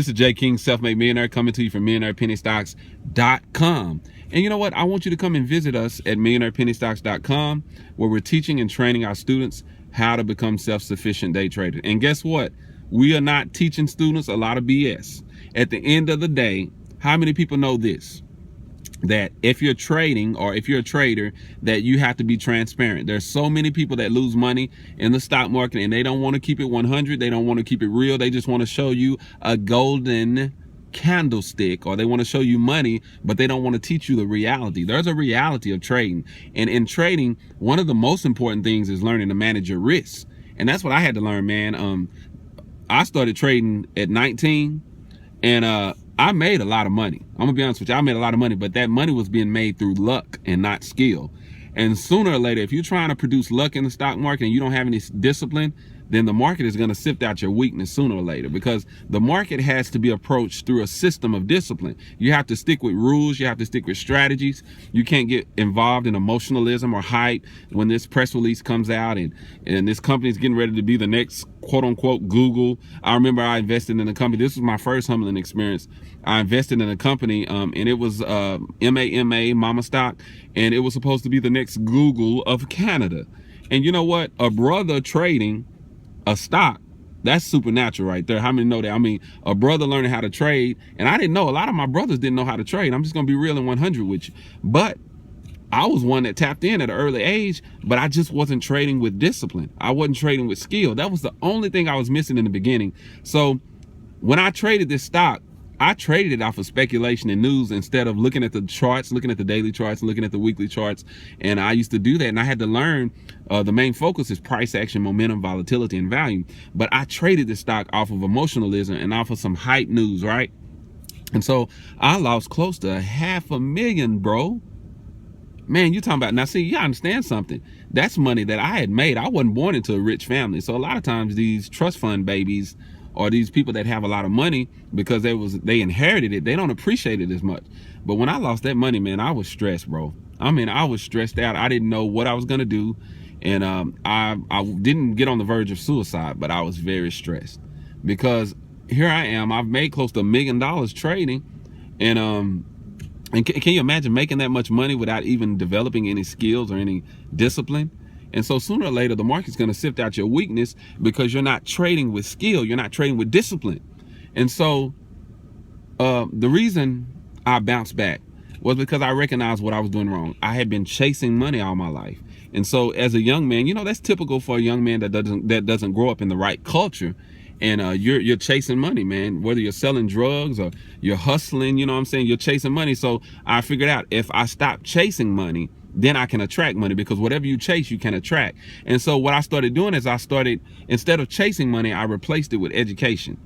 This is J.King, self-made millionaire, coming to you from MillionairePennyStocks.com. And you know what? I want you to come and visit us at MillionairePennyStocks.com, where we're teaching and training our students how to become self-sufficient day traders. And guess what? We are not teaching students a lot of BS. At the end of the day, how many people know this? That if you're trading, or if you're a trader, that you have to be transparent. There's so many people that lose money in the stock market, and they don't want to keep it 100. They don't want to keep it real. They just want to show you a golden candlestick, or they want to show you money, but they don't want to teach you the reality. There's a reality of trading. And in trading, one of the most important things is learning to manage your risks. And that's what I had to learn, man. I started trading at 19, and I made a lot of money. I'm gonna be honest with you, I made a lot of money, but that money was being made through luck and not skill. And sooner or later, if you're trying to produce luck in the stock market and you don't have any discipline, then the market is gonna sift out your weakness sooner or later, because the market has to be approached through a system of discipline. You have to stick with rules, you have to stick with strategies. You can't get involved in emotionalism or hype when this press release comes out and this company is getting ready to be the next quote unquote Google. I remember I invested in a company. This was my first humbling experience. I invested in a company and it was MAMA, Mama Stock, and it was supposed to be the next Google of Canada. And you know what? A brother trading a stock, that's supernatural right there. How many know that? I mean, a brother learning how to trade, and I didn't know. A lot of my brothers didn't know how to trade. I'm just gonna be real and 100 with you. But I was one that tapped in at an early age, but I just wasn't trading with discipline. I wasn't trading with skill. That was the only thing I was missing in the beginning. So when I traded this stock, I traded it off of speculation and news instead of looking at the charts, looking at the daily charts, looking at the weekly charts. And I used to do that, and I had to learn the main focus is price action, momentum, volatility, and value. But I traded this stock off of emotionalism and off of some hype news, right? And so I lost close to $500,000, bro. Man, you talking about, now see, you understand something. That's money that I had made. I wasn't born into a rich family. So a lot of times these trust fund babies, or these people that have a lot of money because they inherited it, they don't appreciate it as much. But when I lost that money, man, I was stressed, bro. I mean, I was stressed out. I didn't know what I was gonna do. And I didn't get on the verge of suicide, but I was very stressed, because here I am, I've made close to $1 million trading. And can you imagine making that much money without even developing any skills or any discipline? And so sooner or later, the market's going to sift out your weakness because you're not trading with skill. You're not trading with discipline. And so the reason I bounced back was because I recognized what I was doing wrong. I had been chasing money all my life. And so as a young man, you know, that's typical for a young man that doesn't grow up in the right culture. And you're chasing money, man, whether you're selling drugs or you're hustling, you know what I'm saying? You're chasing money. So I figured out, if I stop chasing money, then I can attract money, because whatever you chase, you can attract. And so what I started doing is instead of chasing money, I replaced it with education.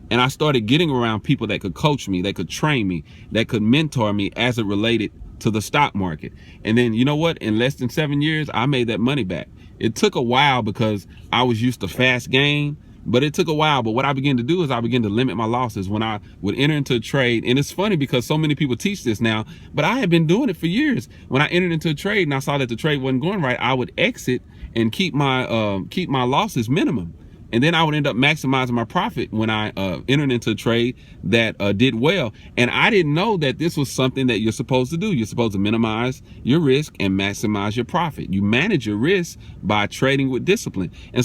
And I started getting around people that could coach me, that could train me, that could mentor me as it related to the stock market. And then, you know what? In less than 7 years, I made that money back. It took a while because I was used to fast gain. But it took a while. But what I began to do is I began to limit my losses when I would enter into a trade. And it's funny because so many people teach this now, but I had been doing it for years. When I entered into a trade and I saw that the trade wasn't going right, I would exit and keep my losses minimum. And then I would end up maximizing my profit when I entered into a trade that did well. And I didn't know that this was something that you're supposed to do. You're supposed to minimize your risk and maximize your profit. You manage your risk by trading with discipline. And